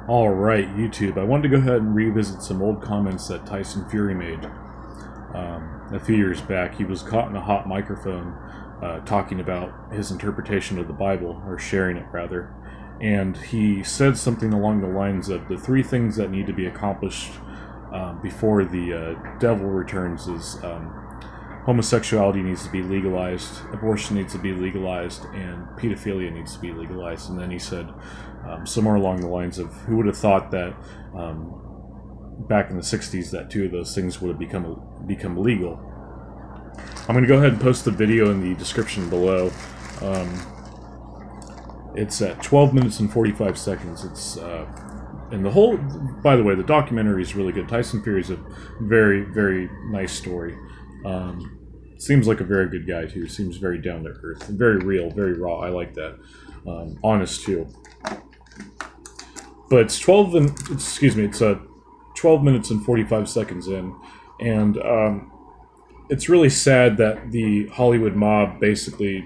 All right, YouTube. I wanted to go ahead and revisit some old comments that Tyson Fury made a few years back. He was caught in a hot microphone talking about his interpretation of the Bible, or sharing it rather. And he said something along the lines of the three things that need to be accomplished before the devil returns is homosexuality needs to be legalized, abortion needs to be legalized, and pedophilia needs to be legalized. And then he said somewhere along the lines of, who would have thought that back in the 60s that two of those things would have become legal. I'm going to go ahead and post the video in the description below. It's at 12 minutes and 45 seconds. It's and the whole, by the way, the documentary is really good. Tyson Fury is a very, very nice story. Seems like a very good guy too. Seems very down to earth, very real, very raw. I like that. Honest too. But it's 12 minutes and 45 seconds in, and it's really sad that the Hollywood mob basically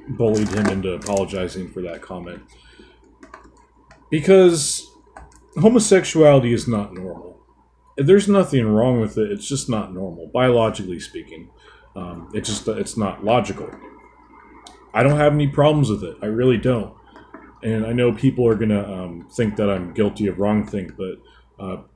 bullied him into apologizing for that comment, because homosexuality is not normal. There's nothing wrong with it. It's just not normal, biologically speaking. It's not logical. I don't have any problems with it. I really don't. And I know people are gonna think that I'm guilty of wrong thing, but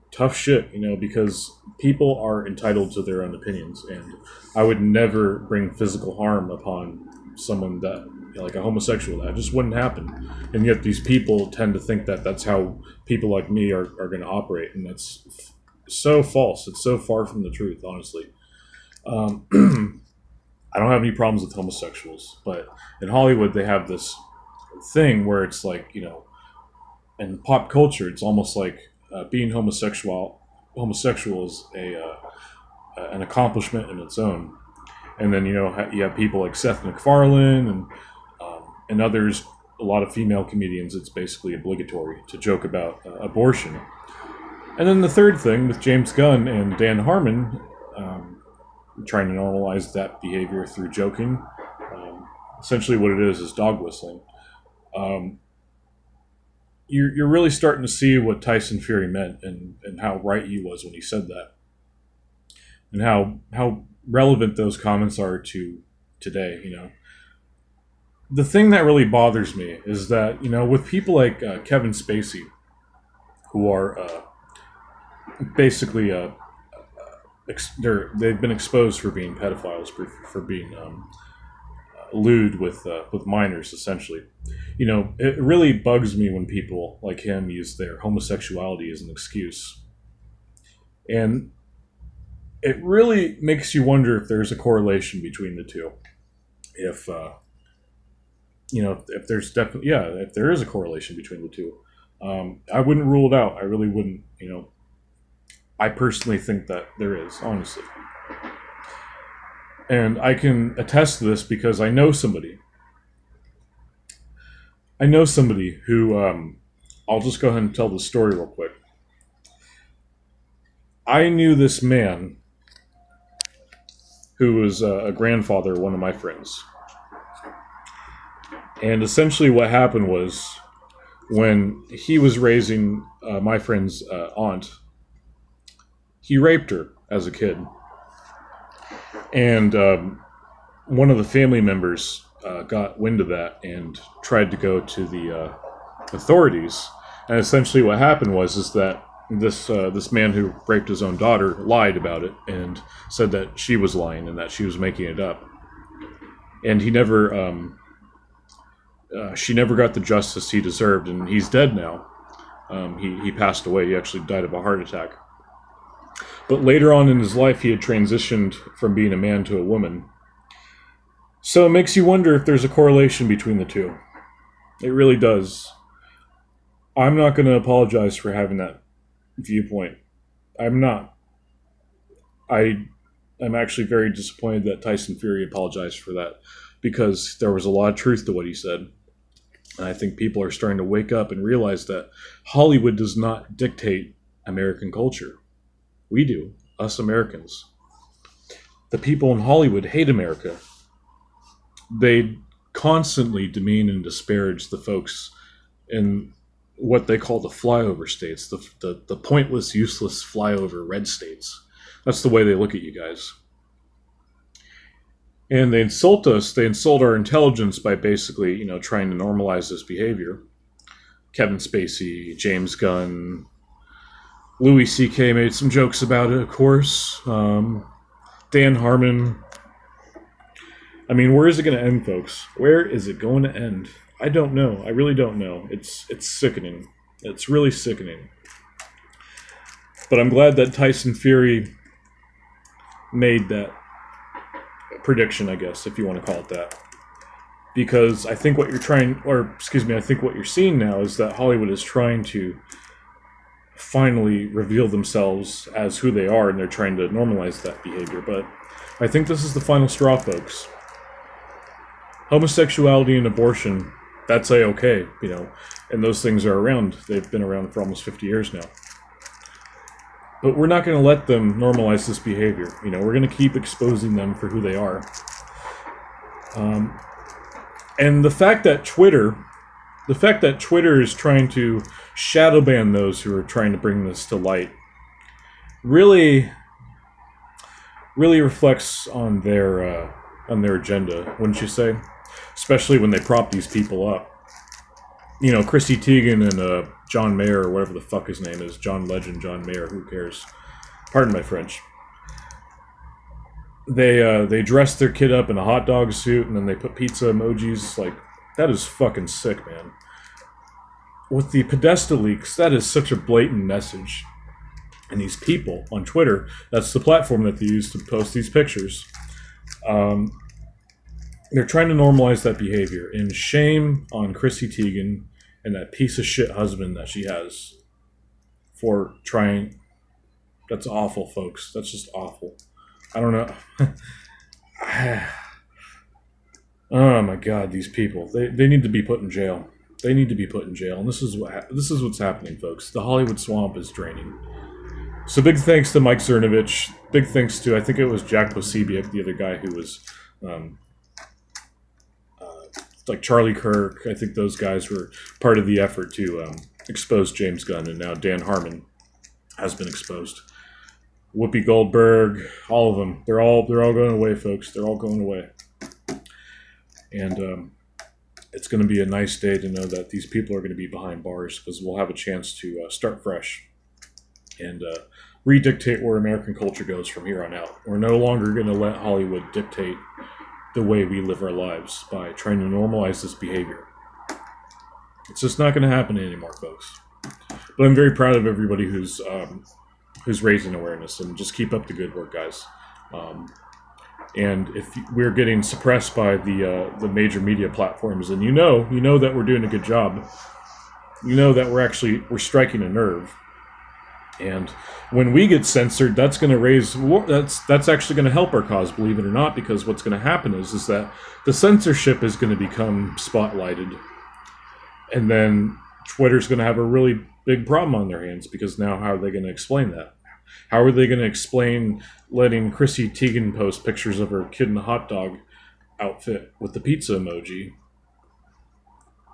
tough shit, because people are entitled to their own opinions, and I would never bring physical harm upon someone that, like a homosexual. That just wouldn't happen. And yet these people tend to think that that's how people like me are going to operate, and that's so false. It's so far from the truth, honestly. I don't have any problems with homosexuals, but in Hollywood they have this thing where it's like, in pop culture, it's almost like being homosexual is an accomplishment in its own. And then you have people like Seth MacFarlane and others, a lot of female comedians. It's basically obligatory to joke about abortion. And then the third thing with James Gunn and Dan Harmon, trying to normalize that behavior through joking. Essentially what it is dog whistling. You're really starting to see what Tyson Fury meant, and how right he was when he said that, and how relevant those comments are to today. The thing that really bothers me is that, with people like Kevin Spacey, who are basically they've been exposed for being pedophiles, for being lewd with minors, essentially. It really bugs me when people like him use their homosexuality as an excuse. And it really makes you wonder if there's a correlation between the two. If there's definitely, if there is a correlation between the two. I wouldn't rule it out. I really wouldn't. I personally think that there is, honestly. And I can attest to this because I know somebody. Who, I'll just go ahead and tell the story real quick. I knew this man who was a grandfather of one of my friends. And essentially what happened was, when he was raising my friend's aunt, he raped her as a kid. And one of the family members got wind of that and tried to go to the authorities. And essentially what happened was that this man who raped his own daughter lied about it and said that she was lying and that she was making it up. And he never, she never got the justice he deserved, and he's dead now. He passed away. He actually died of a heart attack. But later on in his life, he had transitioned from being a man to a woman. So it makes you wonder if there's a correlation between the two. It really does. I'm not going to apologize for having that viewpoint. I'm not. I'm actually very disappointed that Tyson Fury apologized for that, because there was a lot of truth to what he said. And I think people are starting to wake up and realize that Hollywood does not dictate American culture. We do, us Americans. The people in Hollywood hate America. They constantly demean and disparage the folks in what they call the flyover states, the pointless, useless flyover red states. That's the way they look at you guys. And they insult us. They insult our intelligence by basically, trying to normalize this behavior. Kevin Spacey, James Gunn, Louis C.K. made some jokes about it, of course. Dan Harmon. I mean, where is it going to end, folks? Where is it going to end? I don't know. I really don't know. It's sickening. It's really sickening. But I'm glad that Tyson Fury made that prediction, I guess, if you want to call it that. Because I think what you're I think what you're seeing now is that Hollywood is trying to finally reveal themselves as who they are, and they're trying to normalize that behavior. But I think this is the final straw, folks. Homosexuality and abortion, that's A-okay, and those things are around. They've been around for almost 50 years now. But we're not going to let them normalize this behavior. We're going to keep exposing them for who they are. And the fact that Twitter is trying to shadow ban those who are trying to bring this to light really reflects on their agenda, wouldn't you say? Especially when they prop these people up. Chrissy Teigen and John Mayer, or whatever the fuck his name is, John Legend, John Mayer, who cares? Pardon my French. They dress their kid up in a hot dog suit, and then they put pizza emojis. Like, that is fucking sick, man. With the Podesta leaks, that is such a blatant message. And these people on Twitter, that's the platform that they use to post these pictures. They're trying to normalize that behavior. And shame on Chrissy Teigen and that piece of shit husband that she has for trying. That's awful, folks. That's just awful. I don't know. Oh my God, these people. They need to be put in jail. They need to be put in jail. And this is what's happening, folks. The Hollywood swamp is draining. So big thanks to Mike Cernovich. Big thanks to, I think it was Jack Posebiec, the other guy who was like Charlie Kirk. I think those guys were part of the effort to expose James Gunn, and now Dan Harmon has been exposed. Whoopi Goldberg, all of them. They're all going away, folks. They're all going away. And it's going to be a nice day to know that these people are going to be behind bars, because we'll have a chance to start fresh and redictate where American culture goes from here on out. We're no longer going to let Hollywood dictate the way we live our lives by trying to normalize this behavior. It's just not going to happen anymore, folks. But I'm very proud of everybody who's raising awareness, and just keep up the good work, guys. And if we're getting suppressed by the major media platforms, and you know that we're doing a good job, you know that we're striking a nerve. And when we get censored, that's going to raise that's actually going to help our cause, believe it or not, because what's going to happen is that the censorship is going to become spotlighted, and then Twitter's going to have a really big problem on their hands, because now how are they going to explain that? How are they going to explain letting Chrissy Teigen post pictures of her kid in a hot dog outfit with the pizza emoji?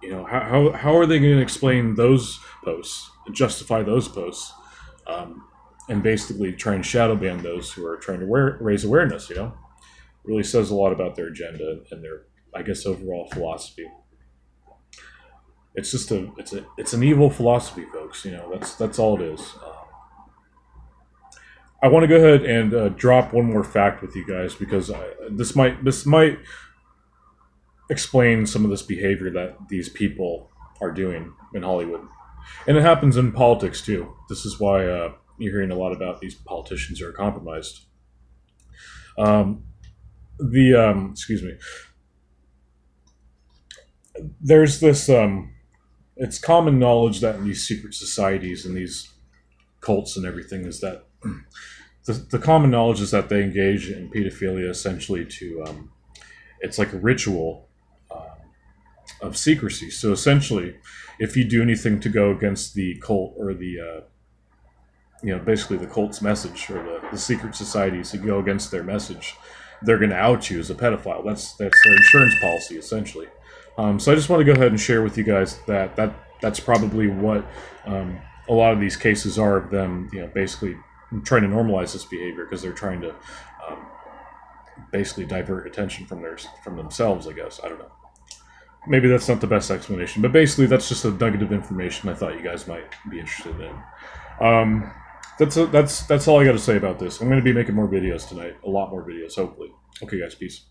How are they going to explain those posts, justify those posts, and basically try and shadow ban those who are trying to raise awareness? Really says a lot about their agenda and their, I guess, overall philosophy. It's just it's an evil philosophy, folks. That's all it is. I want to go ahead and drop one more fact with you guys, because this might explain some of this behavior that these people are doing in Hollywood, and it happens in politics too. This is why you're hearing a lot about these politicians who are compromised. Excuse me. There's this. It's common knowledge that in these secret societies and these cults and everything is that the common knowledge is that they engage in pedophilia essentially to it's like a ritual of secrecy. So essentially, if you do anything to go against the cult, or the basically the cult's message, or the secret societies, to go against their message, they're going to out you as a pedophile. That's their insurance policy essentially. So I just want to go ahead and share with you guys that that's probably what a lot of these cases are of them, basically trying to normalize this behavior because they're trying to basically divert attention from themselves. I guess, I don't know. Maybe that's not the best explanation, but basically that's just a nugget of information I thought you guys might be interested in. That's all I got to say about this. I'm going to be making more videos tonight, a lot more videos, hopefully. Okay, guys, peace.